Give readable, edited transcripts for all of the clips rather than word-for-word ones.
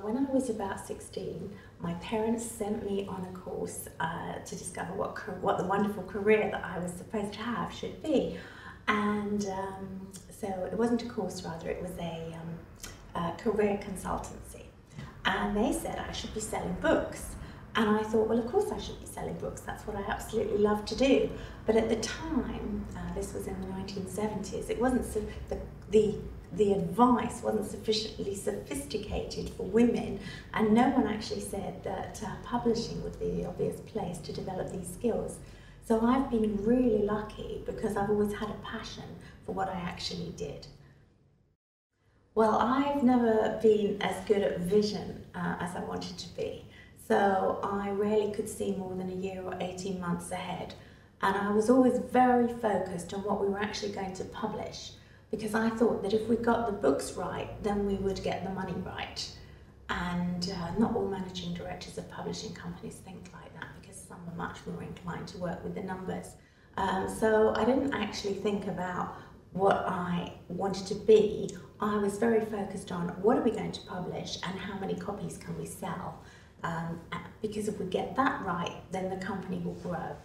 When I was about 16, my parents sent me on a course to discover what the wonderful career that I was supposed to have should be. And so it wasn't a course, rather, it was a career consultancy. And they said I should be selling books. And I thought, well, of course I should be selling books. That's what I absolutely love to do. But at the time, this was in the 1970s, it wasn't the advice wasn't sufficiently sophisticated for women, and no one actually said that publishing would be the obvious place to develop these skills. So I've been really lucky because I've always had a passion for what I actually did. Well, I've never been as good at vision as I wanted to be. So I rarely could see more than a year or 18 months ahead. And I was always very focused on what we were actually going to publish, because I thought that if we got the books right, then we would get the money right. And not all managing directors of publishing companies think like that, because some are much more inclined to work with the numbers. So I didn't actually think about what I wanted to be. I was very focused on what are we going to publish and how many copies can we sell. Because if we get that right, then the company will grow.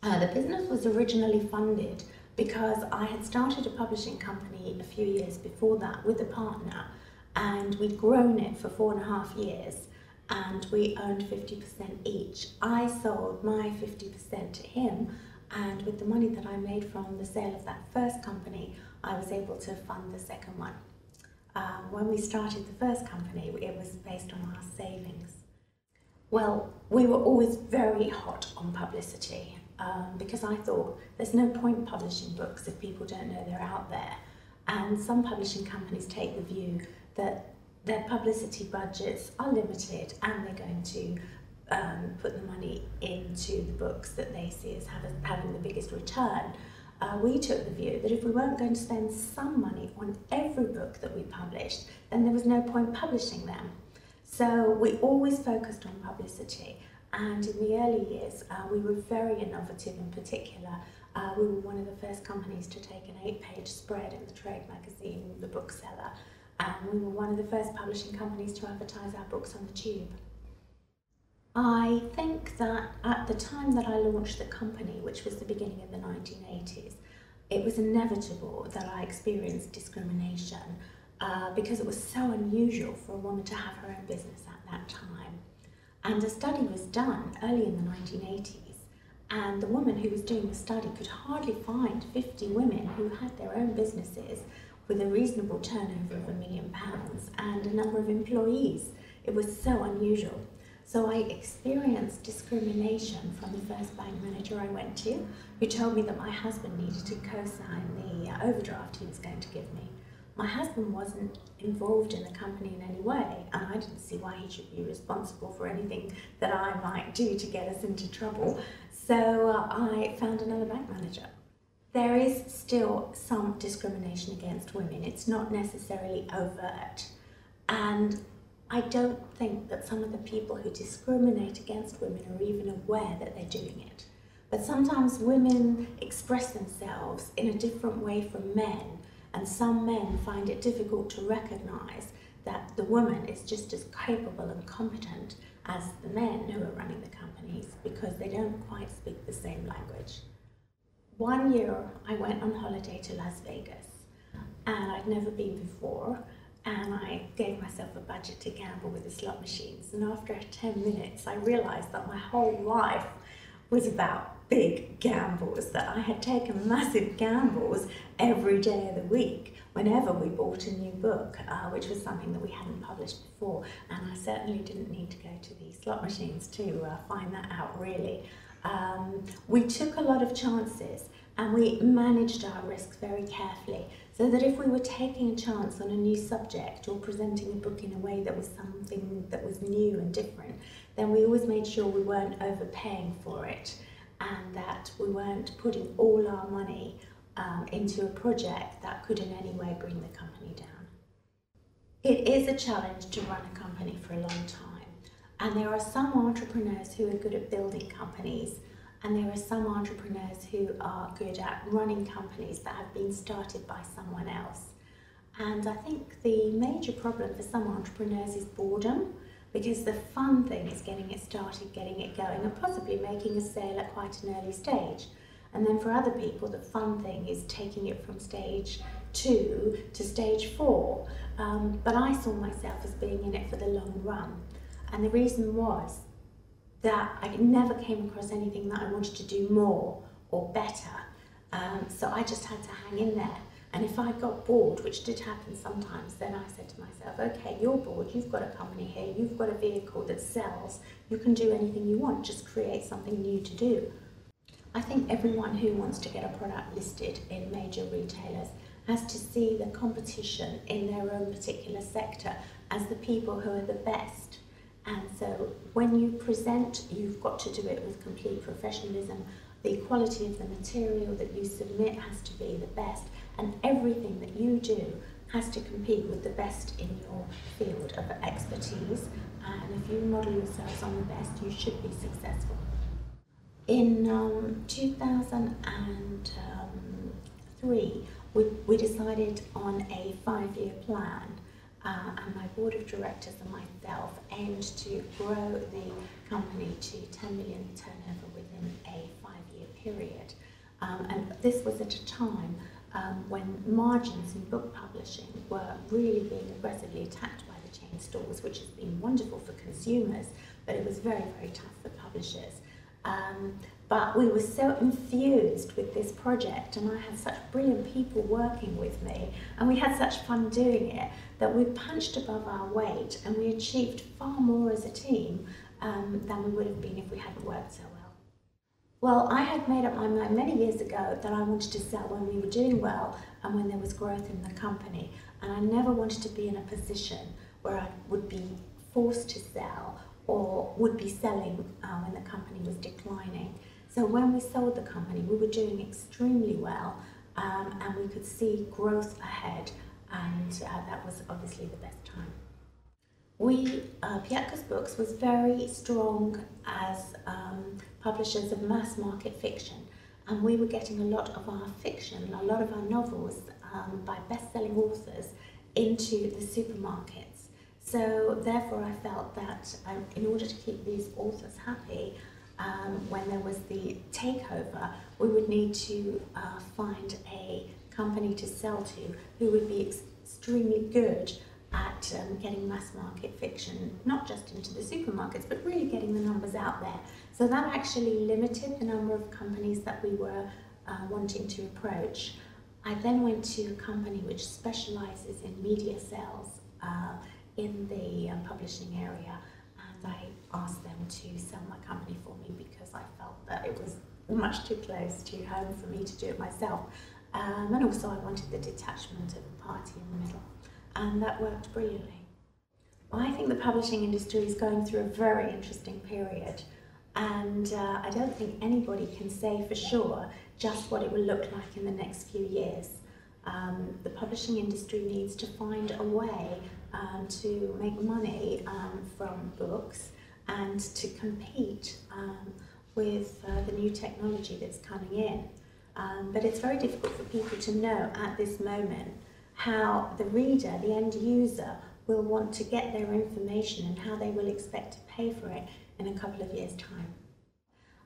The business was originally funded because I had started a publishing company a few years before that with a partner, and we'd grown it for 4.5 years, and we owned 50% each. I sold my 50% to him, and with the money that I made from the sale of that first company, I was able to fund the second one. When we started the first company, it was based on our savings. Well, we were always very hot on publicity. Because I thought there's no point publishing books if people don't know they're out there. And some publishing companies take the view that their publicity budgets are limited and they're going to put the money into the books that they see as having the biggest return. We took the view that if we weren't going to spend some money on every book that we published, then there was no point publishing them. So we always focused on publicity. And in the early years, we were very innovative. In particular, we were one of the first companies to take an 8-page spread in the trade magazine, The Bookseller, and we were one of the first publishing companies to advertise our books on the tube. I think that at the time that I launched the company, which was the beginning of the 1980s, it was inevitable that I experienced discrimination because it was so unusual for a woman to have her own business at that time. And a study was done early in the 1980s, and the woman who was doing the study could hardly find 50 women who had their own businesses with a reasonable turnover of £1 million and a number of employees. It was so unusual. So I experienced discrimination from the first bank manager I went to, who told me that my husband needed to co-sign the overdraft he was going to give me. My husband wasn't involved in the company in any way, and I didn't see why he should be responsible for anything that I might do to get us into trouble. So I found another bank manager. There is still some discrimination against women. It's not necessarily overt. And I don't think that some of the people who discriminate against women are even aware that they're doing it. But sometimes women express themselves in a different way from men. And some men find it difficult to recognise that the woman is just as capable and competent as the men who are running the companies, because they don't quite speak the same language. One year I went on holiday to Las Vegas, and I'd never been before, and I gave myself a budget to gamble with the slot machines, and after 10 minutes I realised that my whole life was about big gambles, that I had taken massive gambles every day of the week whenever we bought a new book, which was something that we hadn't published before, and I certainly didn't need to go to the slot machines to find that out, really. We took a lot of chances and we managed our risks very carefully, so that if we were taking a chance on a new subject or presenting a book in a way that was something that was new and different, then we always made sure we weren't overpaying for it, and that we weren't putting all our money into a project that could in any way bring the company down. It is a challenge to run a company for a long time, and there are some entrepreneurs who are good at building companies, and there are some entrepreneurs who are good at running companies that have been started by someone else. And I think the major problem for some entrepreneurs is boredom, because the fun thing is getting it started, getting it going, and possibly making a sale at quite an early stage. And then for other people, the fun thing is taking it from stage 2 to stage 4. But I saw myself as being in it for the long run. And the reason was that I never came across anything that I wanted to do more or better. So I just had to hang in there. And if I got bored, which did happen sometimes, then I said to myself, okay, you're bored, you've got a company here, you've got a vehicle that sells, you can do anything you want, just create something new to do. I think everyone who wants to get a product listed in major retailers has to see the competition in their own particular sector as the people who are the best. And so when you present, you've got to do it with complete professionalism. The quality of the material that you submit has to be the best, and everything that you do has to compete with the best in your field of expertise. And if you model yourselves on the best, you should be successful. In 2003, we decided on a 5-year plan, and my board of directors and myself aimed to grow the company to 10 million turnover within a 5-year period. And this was at a time when margins in book publishing were really being aggressively attacked by the chain stores, which has been wonderful for consumers, but it was very, very tough for publishers. But we were so enthused with this project, and I had such brilliant people working with me, and we had such fun doing it, that we punched above our weight, and we achieved far more as a team than we would have been if we hadn't worked so well. Well, I had made up my mind many years ago that I wanted to sell when we were doing well and when there was growth in the company, and I never wanted to be in a position where I would be forced to sell or would be selling when the company was declining. So when we sold the company, we were doing extremely well, and we could see growth ahead, and that was obviously the best time. Piatkus Books was very strong as publishers of mass market fiction, and we were getting a lot of our fiction, a lot of our novels by best-selling authors into the supermarkets. So therefore I felt that in order to keep these authors happy, when there was the takeover, we would need to find a company to sell to who would be extremely good at getting mass market fiction, not just into the supermarkets, but really getting the numbers out there. So that actually limited the number of companies that we were wanting to approach. I then went to a company which specialises in media sales in the publishing area, and I asked them to sell my company for me because I felt that it was much too close to home for me to do it myself. And also I wanted the detachment of the party in the middle, and that worked brilliantly. I think the publishing industry is going through a very interesting period, and I don't think anybody can say for sure just what it will look like in the next few years. The publishing industry needs to find a way to make money from books and to compete with the new technology that's coming in. But it's very difficult for people to know at this moment how the reader, the end user, will want to get their information and how they will expect to pay for it in a couple of years' time.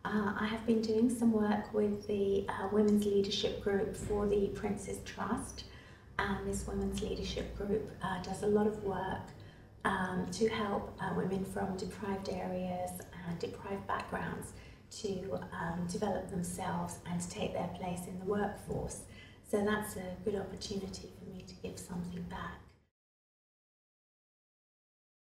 I have been doing some work with the Women's Leadership Group for the Prince's Trust, and this Women's Leadership Group does a lot of work to help women from deprived areas and deprived backgrounds to develop themselves and to take their place in the workforce. So that's a good opportunity for me to give something back.